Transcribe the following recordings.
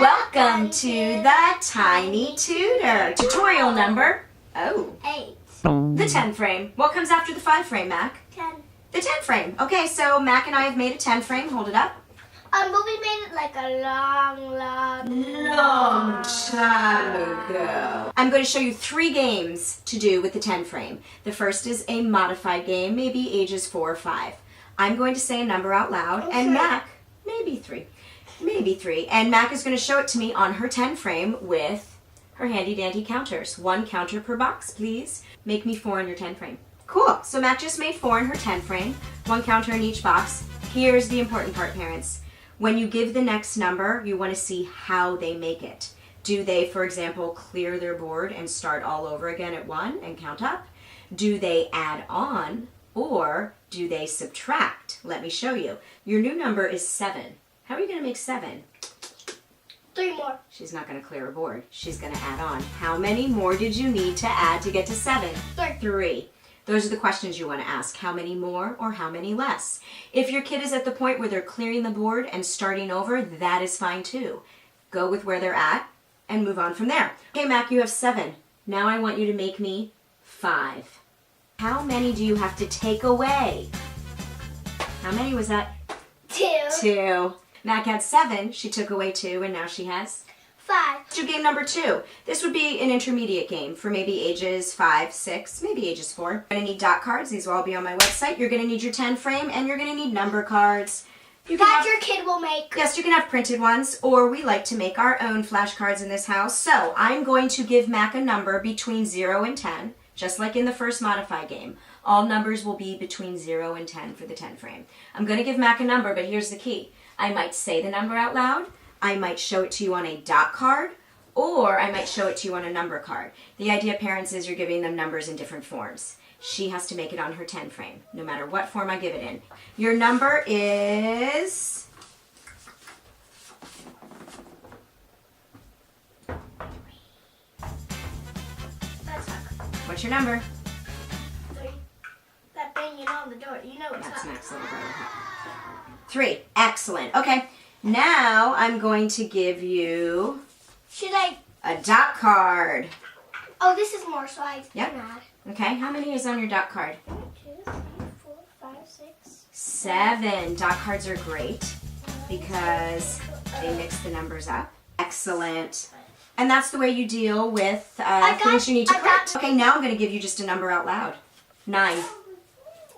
Welcome to the Tiny Tutor. Tutorial number, 8. The 10 frame. What comes after the 5 frame, Mac? 10. The 10 frame. Okay, so Mac and I have made a 10 frame. Hold it up. But we made it like a Long time ago. I'm going to show you 3 games to do with the 10 frame. The first is a modified game, maybe ages 4 or 5. I'm going to say a number out loud, and Mac, maybe 3. And Mac is going to show it to me on her 10 frame with her handy dandy counters. 1 counter per box, please. Make me 4 on your 10 frame. Cool. So Mac just made 4 in her 10 frame. 1 counter in each box. Here's the important part, parents. When you give the next number, you want to see how they make it. Do they, for example, clear their board and start all over again at 1 and count up? Do they add on, or do they subtract? Let me show you. Your new number is 7. How are you going to make 7? 3 more. She's not going to clear her board. She's going to add on. How many more did you need to add to get to 7? 3. Those are the questions you want to ask. How many more or how many less? If your kid is at the point where they're clearing the board and starting over, that is fine too. Go with where they're at and move on from there. Okay, Mac, you have 7. Now I want you to make me 5. How many do you have to take away? How many was that? 2. Mac had 7. She took away 2, and now she has 5. to game number 2. This would be an intermediate game for maybe ages 5, 6, maybe ages 4. You're going to need dot cards. These will all be on my website. You're going to need your 10 frame, and you're going to need number cards. Your kid will make. Yes, you can have printed ones, or we like to make our own flashcards in this house. So I'm going to give Mac a number between 0 and 10, just like in the first modified game. All numbers will be between 0 and 10 for the 10 frame. I'm going to give Mac a number, but here's the key. I might say the number out loud. I might show it to you on a dot card, or I might show it to you on a number card. The idea, parents, is you're giving them numbers in different forms. She has to make it on her 10 frame, no matter what form I give it in. Your number is... What's your number? 3. That banging on the door, you know it's That's up. Mac's little brother. 3. Excellent. Okay. Now I'm going to give you Should I? a dot card. Oh, this is more, so I Yep. can add. Okay. How many is on your dot card? 1, 2, 3, 4, 5, 6. 7. Dot cards are great because they mix the numbers up. Excellent. And that's the way you deal with things you need to correct. Okay, now I'm going to give you just a number out loud. 9.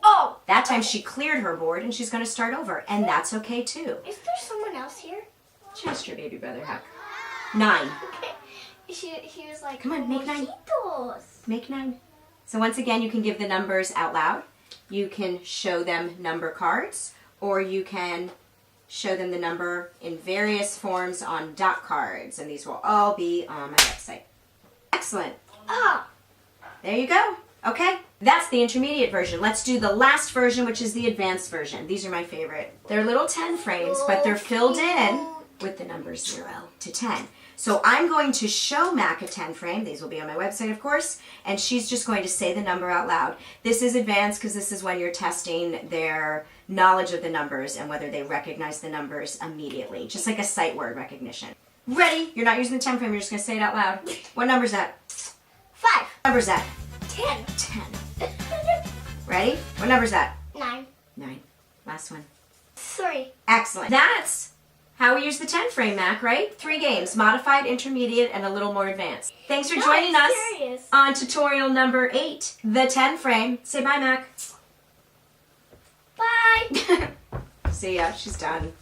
Oh! That time she cleared her board and she's going to start over. And that's okay too. Is there someone else here? Just your baby brother, Huck. 9. He was like, Come on, make 9. mojitos. Make 9. So once again, you can give the numbers out loud. You can show them number cards, or you can show them the number in various forms on dot cards. And these will all be on my website. Excellent. Oh! There you go. Okay, that's the intermediate version. Let's do the last version, which is the advanced version. These are my favorite. They're little 10 frames, but they're filled in with the numbers 0 to 10. So I'm going to show Mac a 10 frame. These will be on my website, of course, and she's just going to say the number out loud. This is advanced because this is when you're testing their knowledge of the numbers and whether they recognize the numbers immediately, just like a sight word recognition. Ready? You're not using the 10 frame, you're just going to say it out loud. What number's that? 5. What number's that? 10. 10. Ready? What number's that? 9. 9. Last one. 3. Excellent. That's how we use the 10 frame, Mac, right? 3 games, modified, intermediate, and a little more advanced. Thanks for joining us on tutorial number 8, the 10 frame. Say bye, Mac. Bye. See ya. She's done.